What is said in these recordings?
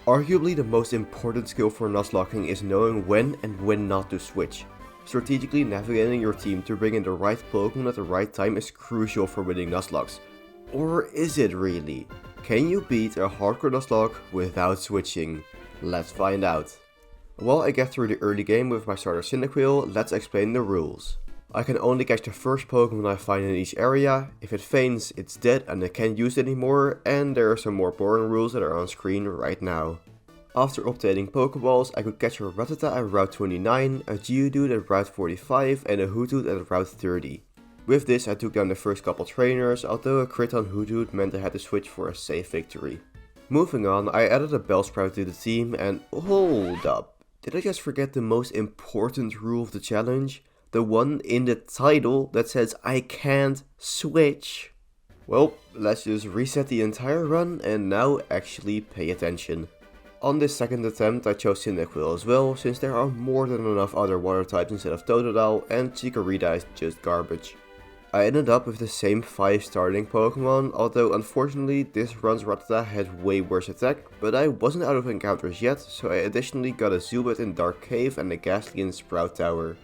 Arguably the most important skill for Nuzlocking is knowing when and when not to switch. Strategically navigating your team to bring in the right Pokemon at the right time is crucial for winning Nuzlocks. Or is it really? Can you beat a Hardcore Nuzlocke without switching? Let's find out. While I get through the early game with my starter Cyndaquil, let's explain the rules. I can only catch the first Pokemon I find in each area. If it faints, it's dead and I can't use it anymore, and there are some more boring rules that are on screen right now. After obtaining Pokeballs, I could catch a Rattata at Route 29, a Geodude at Route 45 and a Hoothoot at Route 30. With this I took down the first couple trainers, although a crit on Hoothoot meant I had to switch for a safe victory. Moving on, I added a Bellsprout to the team and hold up, did I just forget the most important rule of the challenge? The one in the title that says I can't switch. Well, let's just reset the entire run and now actually pay attention. On this second attempt I chose Cyndaquil as well, since there are more than enough other water types instead of Totodile, and Chikorita is just garbage. I ended up with the same 5 starting Pokemon, although unfortunately this run's Rattata had way worse attack, but I wasn't out of encounters yet, so I additionally got a Zubat in Dark Cave and a Ghastly in Sprout Tower.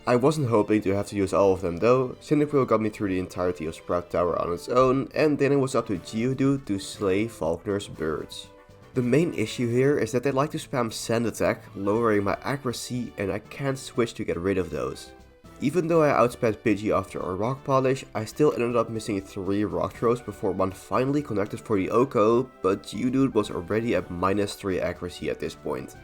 I wasn't hoping to have to use all of them though. Cyndaquil got me through the entirety of Sprout Tower on its own, and then it was up to Geodude to slay Falkner's birds. The main issue here is that they like to spam Sand Attack, lowering my accuracy, and I can't switch to get rid of those. Even though I outsped Pidgey after a Rock Polish, I still ended up missing 3 Rock Throws before one finally connected for the Oko, but Geodude was already at -3 accuracy at this point.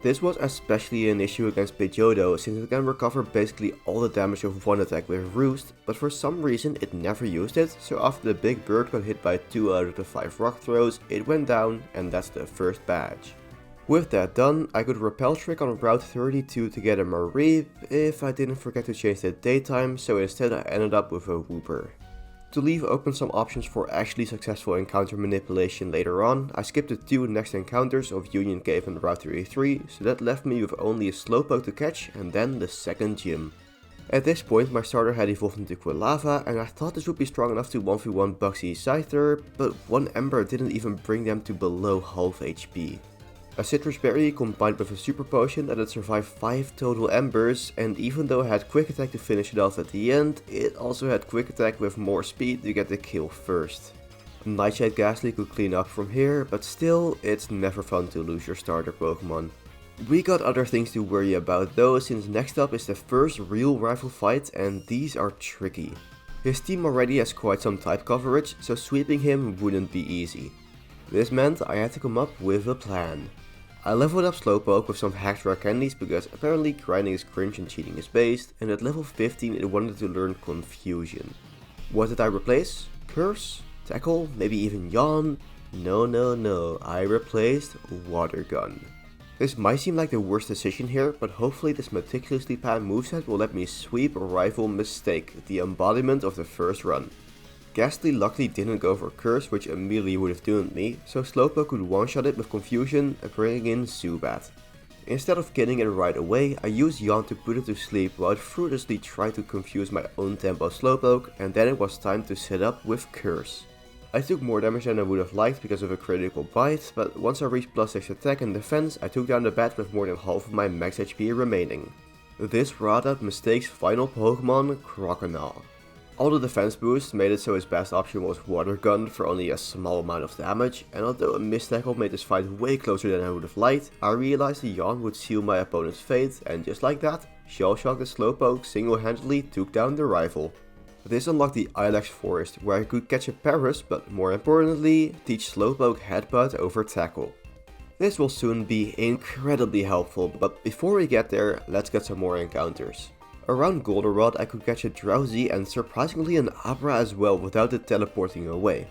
This was especially an issue against Pidgeotto, since it can recover basically all the damage of one attack with Roost, but for some reason it never used it, so after the big bird got hit by 2 out of the 5 rock throws, it went down, and that's the first badge. With that done, I could Repel Trick on Route 32 to get a Mareep, if I didn't forget to change the daytime, so instead I ended up with a Wooper. To leave open some options for actually successful encounter manipulation later on, I skipped the 2 next encounters of Union Cave and Route 33, so that left me with only a Slowpoke to catch and then the second gym. At this point my starter had evolved into Quilava, and I thought this would be strong enough to 1v1 Bugsy Scyther, but 1 Ember didn't even bring them to below half HP. A Citrus Berry combined with a Super Potion that had survived 5 total Embers, and even though I had Quick Attack to finish it off at the end, it also had Quick Attack with more speed to get the kill first. Nightshade Ghastly could clean up from here, but still, it's never fun to lose your starter Pokemon. We got other things to worry about though, since next up is the first real rival fight, and these are tricky. His team already has quite some type coverage, so sweeping him wouldn't be easy. This meant I had to come up with a plan. I leveled up Slowpoke with some hacked rare candies because apparently grinding is cringe and cheating is based, and at level 15 it wanted to learn Confusion. What did I replace? Curse? Tackle? Maybe even Yawn? No, I replaced Water Gun. This might seem like the worst decision here, but hopefully this meticulously planned moveset will let me sweep Rival Mistake, the embodiment of the first run. Ghastly luckily didn't go for Curse, which immediately would have doomed me, so Slowpoke could one-shot it with Confusion, bringing in Zubat. Instead of killing it right away, I used Yawn to put it to sleep while it fruitlessly tried to confuse my own tempo Slowpoke, and then it was time to set up with Curse. I took more damage than I would have liked because of a critical bite, but once I reached +6 attack and defense, I took down the bat with more than half of my max HP remaining. This brought up Mistake's final Pokemon, Croconaw. All the defense boosts made it so his best option was Water Gun for only a small amount of damage, and although a mistackle made this fight way closer than I would have liked, I realized the Yawn would seal my opponent's fate, and just like that, Shell Shock the Slowpoke single-handedly took down the rival. This unlocked the Ilex Forest, where I could catch a Paras, but more importantly, teach Slowpoke Headbutt over Tackle. This will soon be incredibly helpful, but before we get there, let's get some more encounters. Around Goldenrod I could catch a Drowsy and surprisingly an Abra as well without it teleporting away.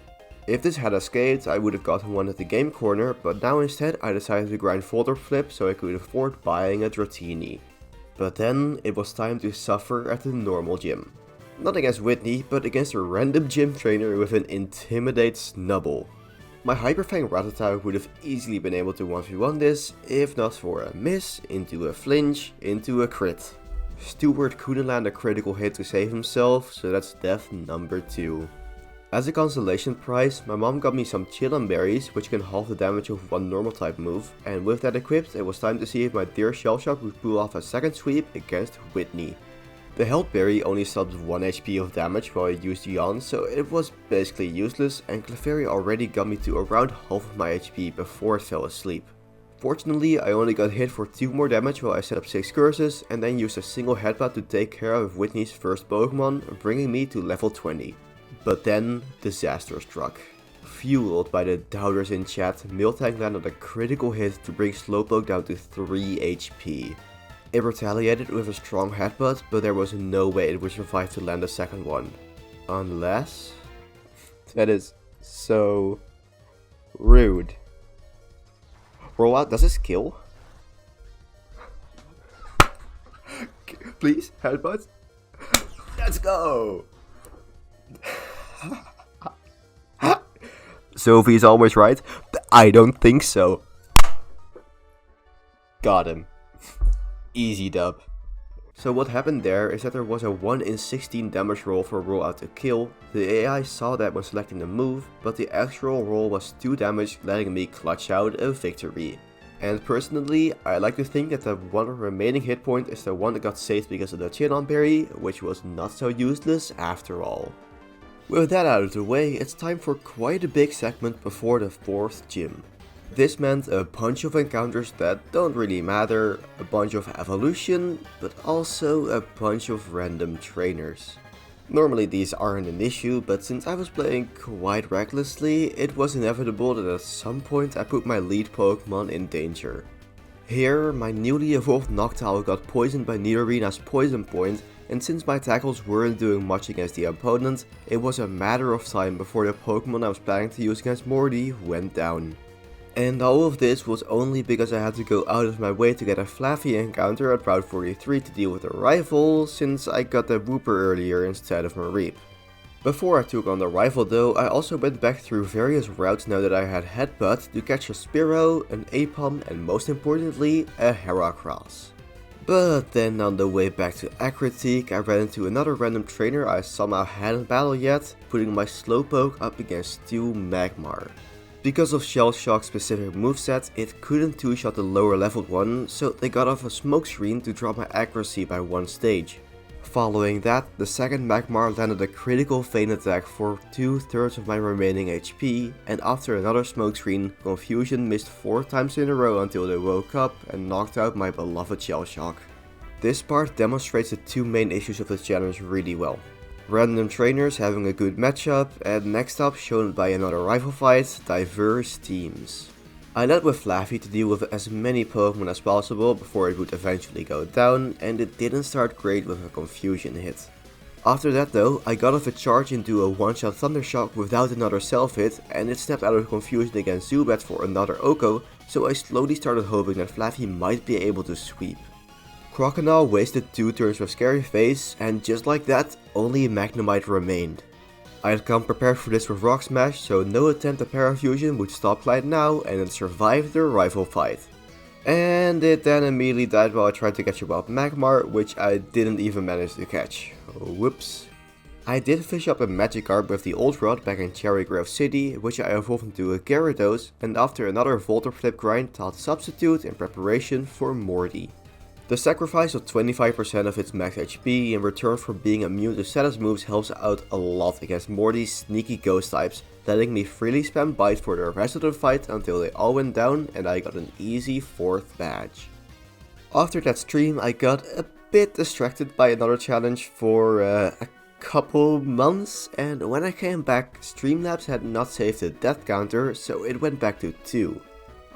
If this had escaped, I would have gotten one at the game corner, but now instead I decided to grind Folder Flip so I could afford buying a Dratini. But then it was time to suffer at the normal gym. Not against Whitney, but against a random gym trainer with an Intimidate Snubbull. My Hyperfang Rattata would have easily been able to 1v1 this, if not for a miss, into a flinch, into a crit. Stewart couldn't land a critical hit to save himself, so that's death number 2. As a consolation prize, my mom got me some chillum berries, which can halve the damage of one normal type move, and with that equipped, it was time to see if my dear shell shock would pull off a second sweep against Whitney. The health berry only subs 1 HP of damage while I used Yawn, so it was basically useless, and Clefairy already got me to around half of my HP before it fell asleep. Fortunately, I only got hit for 2 more damage while I set up 6 curses, and then used a single headbutt to take care of Whitney's first Pokemon, bringing me to level 20. But then, disaster struck. Fueled by the doubters in chat, Miltank landed a critical hit to bring Slowpoke down to 3 HP. It retaliated with a strong headbutt, but there was no way it would survive to land a second one. Unless... That is so rude. Roll out, does this kill? Please, headbutt. Let's go! Sophie's always right. I don't think so. Got him. Easy dub. So what happened there is that there was a 1 in 16 damage roll for roll out to kill. The AI saw that when selecting the move, but the actual roll was 2 damage, letting me clutch out a victory. And personally, I like to think that the one remaining hit point is the one that got saved because of the Chinon berry, which was not so useless after all. With that out of the way, it's time for quite a big segment before the 4th gym. This meant a bunch of encounters that don't really matter, a bunch of evolution, but also a bunch of random trainers. Normally these aren't an issue, but since I was playing quite recklessly, it was inevitable that at some point I put my lead Pokemon in danger. Here, my newly evolved Noctowl got poisoned by Nidorina's Poison Point, and since my tackles weren't doing much against the opponent, it was a matter of time before the Pokemon I was planning to use against Morty went down. And all of this was only because I had to go out of my way to get a Flaffy encounter at Route 43 to deal with a rival, since I got the Wooper earlier instead of Mareep. Before I took on the rival though, I also went back through various routes now that I had Headbutt to catch a Spearow, an Aipom, and most importantly, a Heracross. But then on the way back to Acritique, I ran into another random trainer I somehow hadn't battled yet, putting my Slowpoke up against 2 Magmar. Because of Shell Shock's specific moveset, it couldn't 2-shot the lower leveled one, so they got off a smoke screen to drop my accuracy by 1 stage. Following that, the second Magmar landed a critical feint attack for 2/3 of my remaining HP, and after another smoke screen, Confusion missed 4 times in a row until they woke up and knocked out my beloved Shell Shock. This part demonstrates the 2 main issues of the challenge really well. Random trainers having a good matchup, and next up, shown by another rival fight, diverse teams. I led with Flaffy to deal with as many Pokemon as possible before it would eventually go down, and it didn't start great with a Confusion hit. After that though, I got off a charge into a one-shot Thunder Shock without another self hit, and it snapped out of Confusion against Zubat for another Oko, so I slowly started hoping that Flaffy might be able to sweep. Crocodile wasted 2 turns with Scary Face, and just like that, only Magnemite remained. I had come prepared for this with Rock Smash, so no attempt at Parafusion would stop Clyde now, and it survived the rival fight. And it then immediately died while I tried to catch a wild Magmar, which I didn't even manage to catch. Whoops. I did fish up a Magikarp with the Old Rod back in Cherry Grove City, which I evolved into a Gyarados, and after another Voltor Flip grind, taught Substitute in preparation for Morty. The sacrifice of 25% of its max HP in return for being immune to status moves helps out a lot against Morty's sneaky ghost types, letting me freely spam Bite for the rest of the fight until they all went down and I got an easy 4th badge. After that stream I got a bit distracted by another challenge for a couple months, and when I came back, Streamlabs had not saved the death counter, so it went back to 2.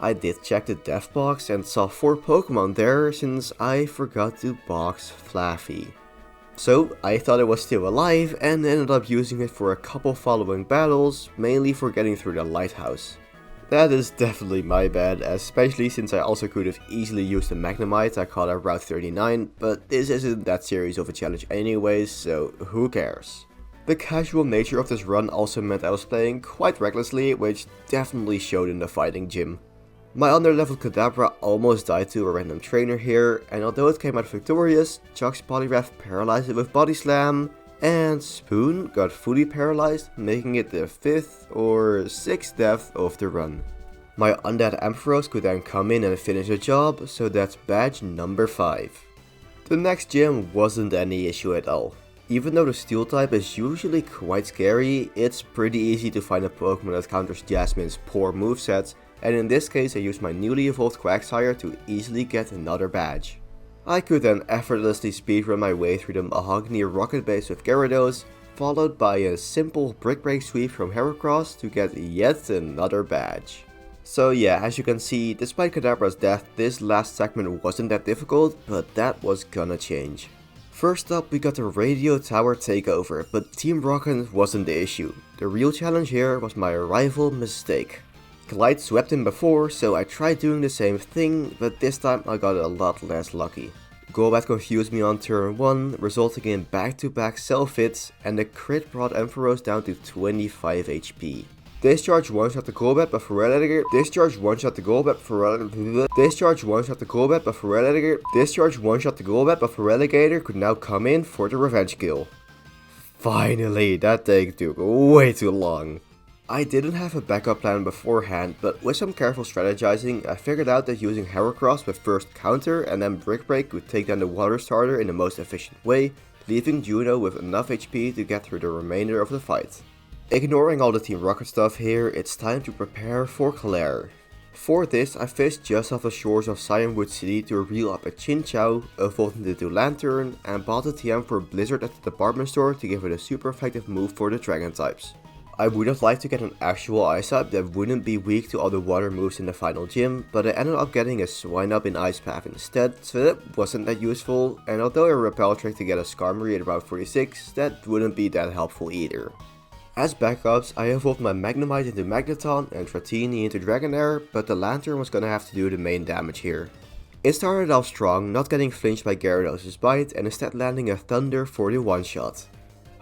I did check the death box and saw 4 Pokemon there since I forgot to box Flaffy. So I thought it was still alive and ended up using it for a couple following battles, mainly for getting through the lighthouse. That is definitely my bad, especially since I also could have easily used the Magnemite I caught at Route 39, but this isn't that serious of a challenge anyways, so who cares. The casual nature of this run also meant I was playing quite recklessly, which definitely showed in the fighting gym. My under-leveled Kadabra almost died to a random trainer here, and although it came out victorious, Chuck's Poliwrath paralyzed it with Body Slam, And Spoon got fully paralyzed, making it the 5th or 6th death of the run. My undead Ampharos could then come in and finish the job, so that's badge number 5. The next gym wasn't any issue at all. Even though the steel type is usually quite scary, it's pretty easy to find a Pokemon that counters Jasmine's poor movesets, and in this case I used my newly evolved Quagsire to easily get another badge. I could then effortlessly speedrun my way through the Mahogany Rocket Base with Gyarados, followed by a simple Brick Break sweep from Heracross to get yet another badge. So yeah, as you can see, despite Kadabra's death, this last segment wasn't that difficult, but that was gonna change. First up, we got the Radio Tower takeover, but Team Rocket wasn't the issue. The real challenge here was my rival mistake. Glide swept him before, so I tried doing the same thing, but this time I got a lot less lucky. Golbat confused me on turn 1, resulting in back-to-back self-hits, and the crit brought Ampharos down to 25 HP. Discharge one-shot the Golbat, but Feraligatr. Discharge one-shot the Golbat, Discharge one-shot the Golbat, but Feraligatr. Discharge one-shot the Golbat, but Feraligatr could now come in for the revenge kill. Finally, that take took way too long. I didn't have a backup plan beforehand, but with some careful strategizing, I figured out that using Heracross with first counter and then Brick Break would take down the water starter in the most efficient way, leaving Juno with enough HP to get through the remainder of the fight. Ignoring all the Team Rocket stuff here, it's time to prepare for Claire. For this, I fished just off the shores of Cyanwood City to reel up a Chinchou, evolved into Lantern, and bought a TM for Blizzard at the department store to give it a super effective move for the Dragon types. I would have liked to get an actual Ice type that wouldn't be weak to all the water moves in the final gym, but I ended up getting a Swinub in Ice Path instead, so that wasn't that useful, and although a Repel trick to get a Skarmory at Route 46, that wouldn't be that helpful either. As backups, I evolved my Magnemite into Magneton and Dratini into Dragonair, but the Lantern was gonna have to do the main damage here. It started off strong, not getting flinched by Gyarados' bite and instead landing a Thunder for the one-shot.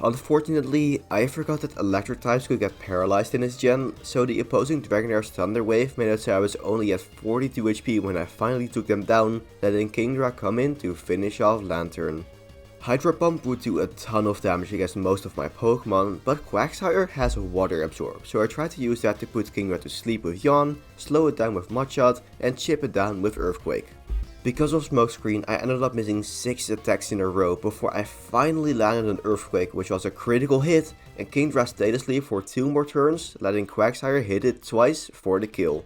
Unfortunately, I forgot that electric types could get paralyzed in this gen, so the opposing Dragonair's Thunder Wave made it so I was only at 42 HP when I finally took them down, letting Kingdra come in to finish off Lantern. Hydro Pump would do a ton of damage against most of my Pokemon, but Quagsire has Water Absorb, so I tried to use that to put Kingdra to sleep with Yawn, slow it down with Mudshot, and chip it down with Earthquake. Because of Smokescreen, I ended up missing 6 attacks in a row before I finally landed an Earthquake, which was a critical hit, and Kingdra stayed asleep for 2 more turns, letting Quagsire hit it twice for the kill.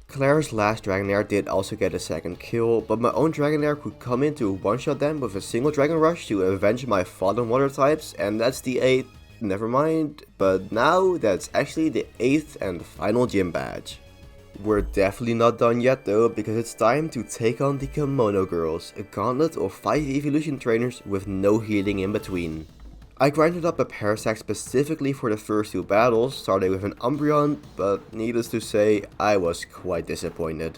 Claire's last Dragonair did also get a second kill, but my own Dragonair could come in to one-shot them with a single Dragon Rush to avenge my fallen water types, and that's the 8th, never mind, but now that's actually the 8th and final gym badge. We're definitely not done yet though, because it's time to take on the Kimono Girls, a gauntlet of 5 evolution trainers with no healing in between. I grinded up a Parasect specifically for the first 2 battles, starting with an Umbreon, but needless to say, I was quite disappointed.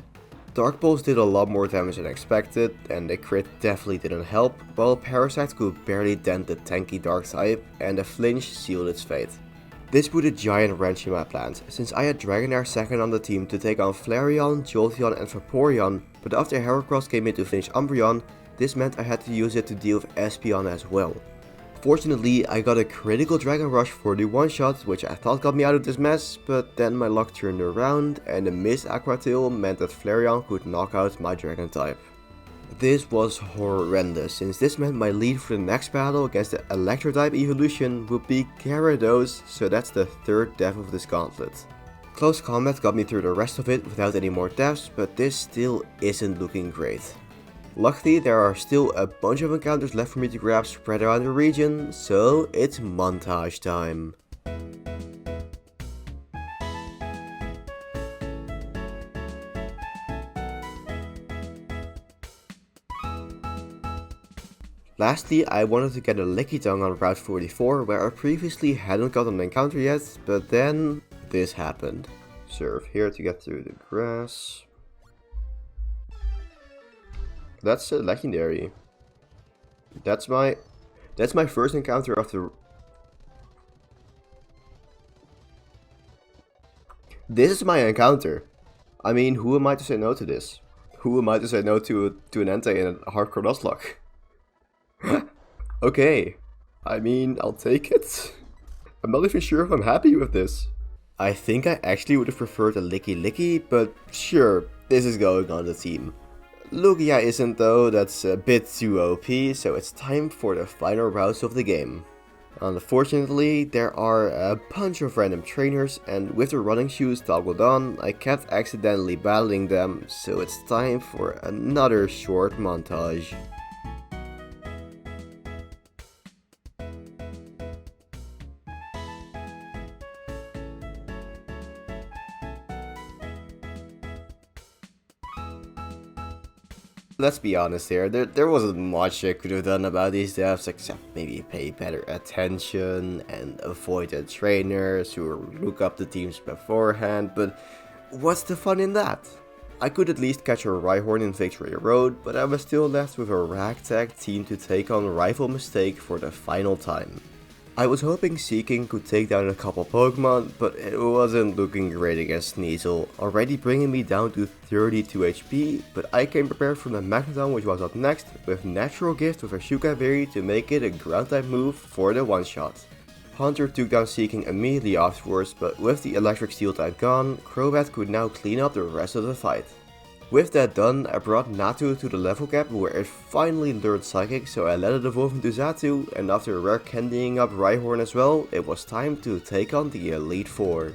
Dark Pulse did a lot more damage than expected, and the crit definitely didn't help, while Parasect could barely dent the tanky Dark type, and the flinch sealed its fate. This put a giant wrench in my plans, since I had Dragonair second on the team to take on Flareon, Jolteon and Vaporeon, but after Heracross came in to finish Umbreon, this meant I had to use it to deal with Espeon as well. Fortunately, I got a critical Dragon Rush for the one-shot, which I thought got me out of this mess, but then my luck turned around, and a missed Aqua Tail meant that Flareon could knock out my Dragon type. This was horrendous, since this meant my lead for the next battle against the Electro-type evolution would be Gyarados, so that's the 3rd death of this gauntlet. Close combat got me through the rest of it without any more deaths, but this still isn't looking great. Luckily, there are still a bunch of encounters left for me to grab spread around the region, so it's montage time. Lastly, I wanted to get a Lickitung on Route 44, where I previously hadn't got an encounter yet, but then this happened. Surf here to get through the grass. That's a legendary. That's my first encounter of the... This is my encounter. I mean, who am I to say no to this? Who am I to say no to an Entei in a Hardcore Nuzlocke? Okay. I mean, I'll take it. I'm not even sure if I'm happy with this. I think I actually would have preferred a Licky Licky, but sure, this is going on the team. Lugia isn't though, that's a bit too OP, so it's time for the final rounds of the game. Unfortunately, there are a bunch of random trainers, and with the running shoes toggled on, I kept accidentally battling them, so it's time for another short montage. Let's be honest here, there wasn't much I could have done about these devs except maybe pay better attention and avoid the trainers or look up the teams beforehand, but what's the fun in that? I could at least catch a Rhyhorn in Victory Road, but I was still left with a ragtag team to take on Rival Mistake for the final time. I was hoping Seeking could take down a couple Pokemon, but it wasn't looking great against Sneasel, already bringing me down to 32 HP, but I came prepared from the Magneton, which was up next, with Natural Gift with a Shuka Berry to make it a ground type move for the one shot. Hunter took down Seeking immediately afterwards, but with the Electric Steel type gone, Crobat could now clean up the rest of the fight. With that done, I brought Natu to the level cap where it finally learned Psychic, so I let it evolve into Xatu, and after rare candying up Rhyhorn as well, it was time to take on the Elite Four.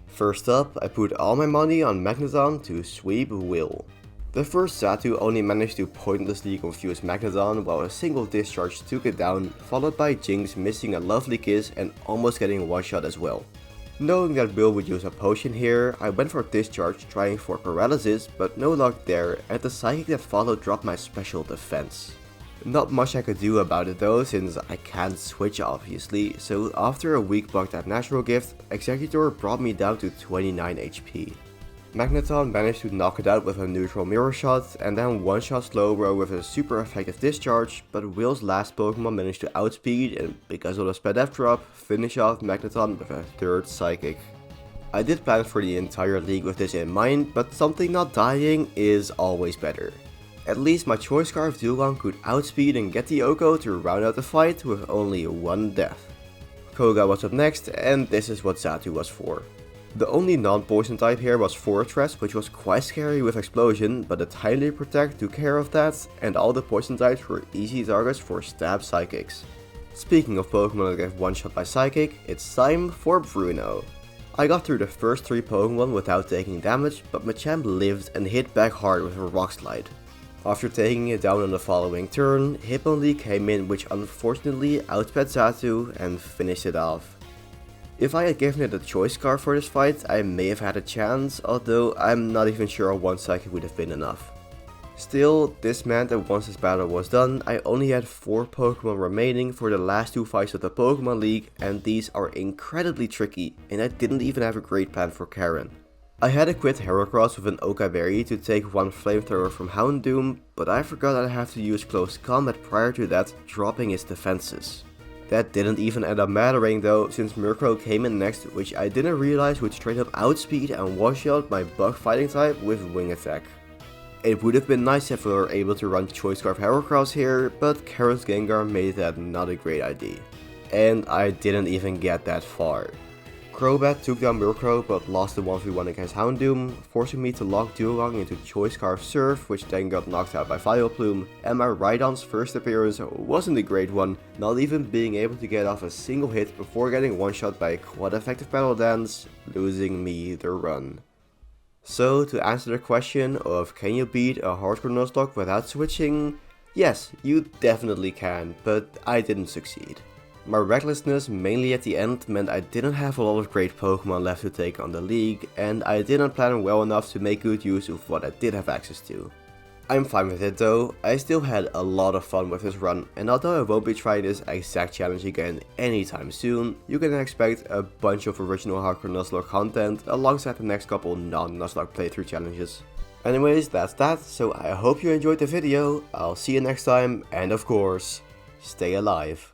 First up, I put all my money on Magneton to sweep Will. The first Xatu only managed to pointlessly confuse Magneton while a single discharge took it down, followed by Jinx missing a lovely kiss and almost getting one shot as well. Knowing that Will would use a potion here, I went for Discharge trying for Paralysis, but no luck there, and the Psychic that followed dropped my special defense. Not much I could do about it though, since I can't switch obviously, so after a weak block that Natural Gift, Executor brought me down to 29 HP. Magneton managed to knock it out with a neutral Mirror Shot, and then one-shot Slowbro with a super effective Discharge, but Will's last Pokemon managed to outspeed and, because of the Sped F drop, finish off Magneton with a third Psychic. I did plan for the entire league with this in mind, but something not dying is always better. At least my Choice Scarf Dugong could outspeed and get the Oko to round out the fight with only one death. Koga was up next, and this is what Xatu was for. The only non-poison type here was Fortress, which was quite scary with Explosion, but the Timely Protect took care of that, and all the poison types were easy targets for stab Psychics. Speaking of Pokemon that get one shot by Psychic, it's time for Bruno. I got through the first 3 Pokemon without taking damage, but Machamp lived and hit back hard with a Rock Slide. After taking it down on the following turn, Hitmonlee came in, which unfortunately outsped Xatu and finished it off. If I had given it a Choice Scarf for this fight, I may have had a chance, although I'm not even sure one Psychic would have been enough. Still, this meant that once this battle was done, I only had 4 Pokemon remaining for the last 2 fights of the Pokemon League, and these are incredibly tricky, and I didn't even have a great plan for Karen. I had equipped Heracross with an Oka Berry to take one Flamethrower from Houndoom, but I forgot that I have to use Close Combat prior to that, dropping its defenses. That didn't even end up mattering though, since Murkrow came in next, which I didn't realize would straight up outspeed and one-shot my bug fighting type with Wing Attack. It would have been nice if we were able to run Choice Scarf Heracross here, but Karen's Gengar made that not a great idea. And I didn't even get that far. Crobat took down Murkrow but lost the 1v1 against Houndoom, forcing me to lock Dugong into Choice Scarf Surf, which then got knocked out by Vileplume, and my Rhydon's first appearance wasn't a great one, not even being able to get off a single hit before getting one shot by a quite effective Battle Dance, losing me the run. So to answer the question of can you beat a Hardcore Nuzlocke without switching, yes, you definitely can, but I didn't succeed. My recklessness mainly at the end meant I didn't have a lot of great Pokemon left to take on the league, and I didn't plan well enough to make good use of what I did have access to. I'm fine with it though, I still had a lot of fun with this run, and although I won't be trying this exact challenge again anytime soon, you can expect a bunch of original Hardcore Nuzlocke content alongside the next couple non-Nuzlocke playthrough challenges. Anyways, that's that, so I hope you enjoyed the video, I'll see you next time, and of course, stay alive.